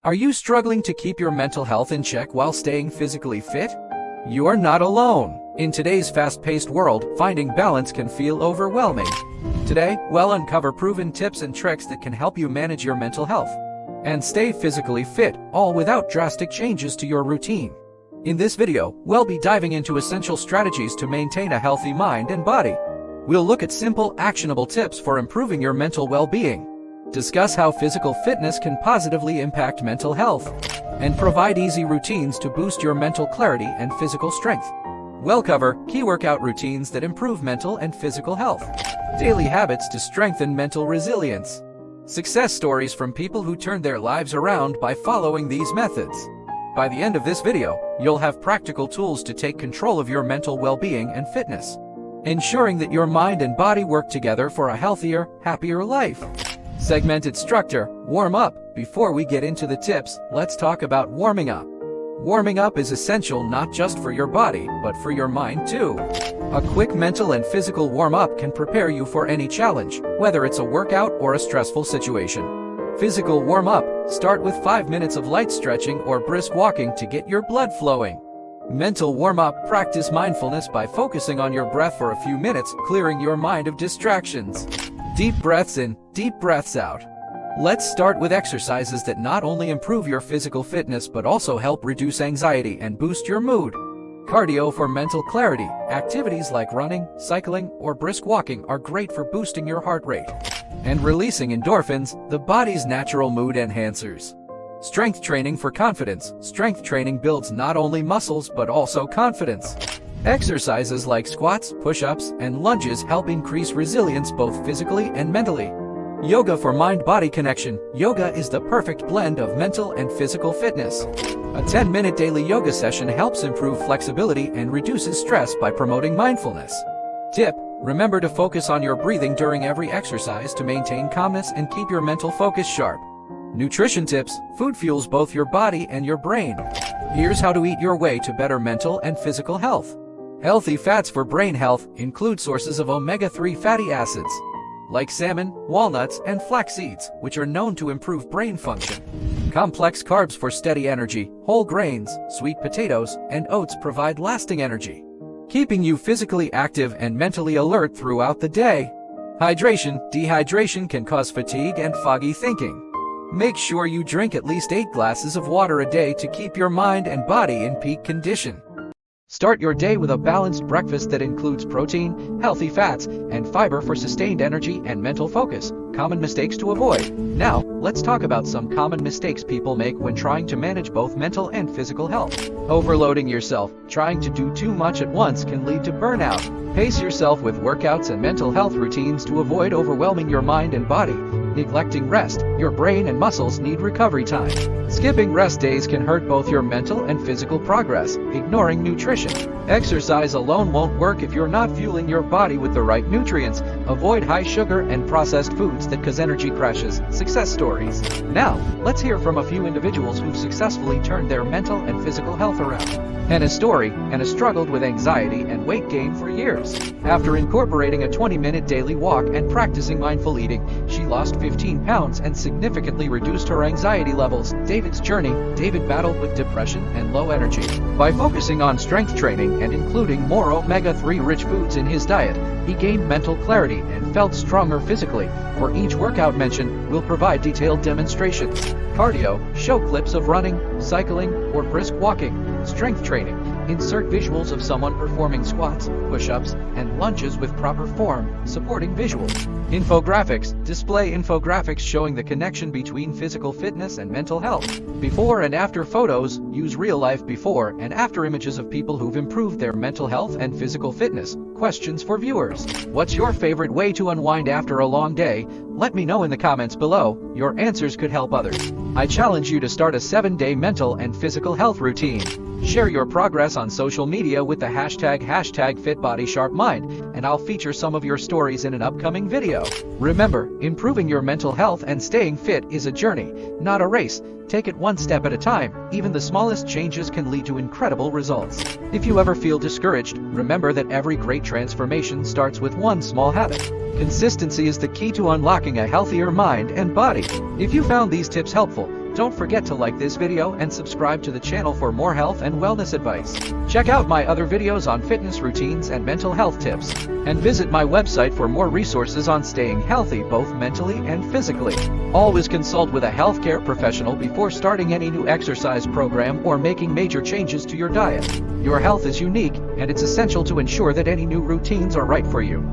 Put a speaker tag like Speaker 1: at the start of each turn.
Speaker 1: Are you struggling to keep your mental health in check while staying physically fit? You're not alone. In today's fast-paced world, finding balance can feel overwhelming. Today, we'll uncover proven tips and tricks that can help you manage your mental health and stay physically fit, all without drastic changes to your routine. In this video, we'll be diving into essential strategies to maintain a healthy mind and body. We'll look at simple, actionable tips for improving your mental well-being, discuss how physical fitness can positively impact mental health, and provide easy routines to boost your mental clarity and physical strength. We'll cover key workout routines that improve mental and physical health, daily habits to strengthen mental resilience, success stories from people who turned their lives around by following these methods. By the end of this video, you'll have practical tools to take control of your mental well-being and fitness, ensuring that your mind and body work together for a healthier, happier life. Segmented structure, warm up. Before we get into the tips, let's talk about warming up. Warming up is essential not just for your body, but for your mind too. A quick mental and physical warm-up can prepare you for any challenge, whether it's a workout or a stressful situation. Physical warm-up, start with 5 minutes of light stretching or brisk walking to get your blood flowing. Mental warm-up, practice mindfulness by focusing on your breath for a few minutes, clearing your mind of distractions. Deep breaths in, deep breaths out. Let's start with exercises that not only improve your physical fitness but also help reduce anxiety and boost your mood. Cardio for mental clarity. Activities like running, cycling, or brisk walking are great for boosting your heart rate and releasing endorphins, the body's natural mood enhancers. Strength training for confidence. Strength training builds not only muscles but also confidence. Exercises like squats, push-ups, and lunges help increase resilience both physically and mentally. Yoga for mind-body connection. Yoga is the perfect blend of mental and physical fitness. A 10-minute daily yoga session helps improve flexibility and reduces stress by promoting mindfulness. Tip: remember to focus on your breathing during every exercise to maintain calmness and keep your mental focus sharp. Nutrition tips: food fuels both your body and your brain. Here's how to eat your way to better mental and physical health. Healthy fats for brain health include sources of omega-3 fatty acids, like salmon, walnuts, and flax seeds, which are known to improve brain function. Complex carbs for steady energy. Whole grains, sweet potatoes, and oats provide lasting energy, keeping you physically active and mentally alert throughout the day. Hydration. Dehydration can cause fatigue and foggy thinking. Make sure you drink at least 8 glasses of water a day to keep your mind and body in peak condition. Start your day with a balanced breakfast that includes protein, healthy fats, and fiber for sustained energy and mental focus. Common mistakes to avoid. Now, let's talk about some common mistakes people make when trying to manage both mental and physical health. Overloading yourself. Trying to do too much at once can lead to burnout. Pace yourself with workouts and mental health routines to avoid overwhelming your mind and body. Neglecting rest. Your brain and muscles need recovery time. Skipping rest days can hurt both your mental and physical progress. Ignoring nutrition. Exercise alone won't work if you're not fueling your body with the right nutrients. Avoid high sugar and processed foods that cause energy crashes. Success stories. Now, let's hear from a few individuals who've successfully turned their mental and physical health around. Hannah's story: Hannah struggled with anxiety and weight gain for years. After incorporating a 20-minute daily walk and practicing mindful eating, she lost 15 pounds and significantly reduced her anxiety levels. David's journey: David battled with depression and low energy. By focusing on strength training and including more omega-3 rich foods in his diet, he gained mental clarity and felt stronger physically. For each workout mentioned, we'll provide detailed demonstrations. Cardio: show clips of running, cycling, or brisk walking. Strength training: insert visuals of someone performing squats, push-ups, and lunges with proper form, supporting visuals. Infographics: display infographics showing the connection between physical fitness and mental health. Before and after photos: use real-life before and after images of people who've improved their mental health and physical fitness. Questions for viewers: what's your favorite way to unwind after a long day? Let me know in the comments below. Your answers could help others. I challenge you to start a 7-day mental and physical health routine. Share your progress on social media with the hashtag #FitBodySharpMind, and I'll feature some of your stories in an upcoming video. Remember, improving your mental health and staying fit is a journey, not a race. Take it one step at a time. Even the smallest changes can lead to incredible results. If you ever feel discouraged, remember that every great transformation starts with one small habit. Consistency is the key to unlocking a healthier mind and body. If you found these tips helpful, Don't forget to like this video and subscribe to the channel for more health and wellness advice. Check out my other videos on fitness routines and mental health tips. And visit my website for more resources on staying healthy both mentally and physically. Always consult with a healthcare professional before starting any new exercise program or making major changes to your diet. Your health is unique, and it's essential to ensure that any new routines are right for you.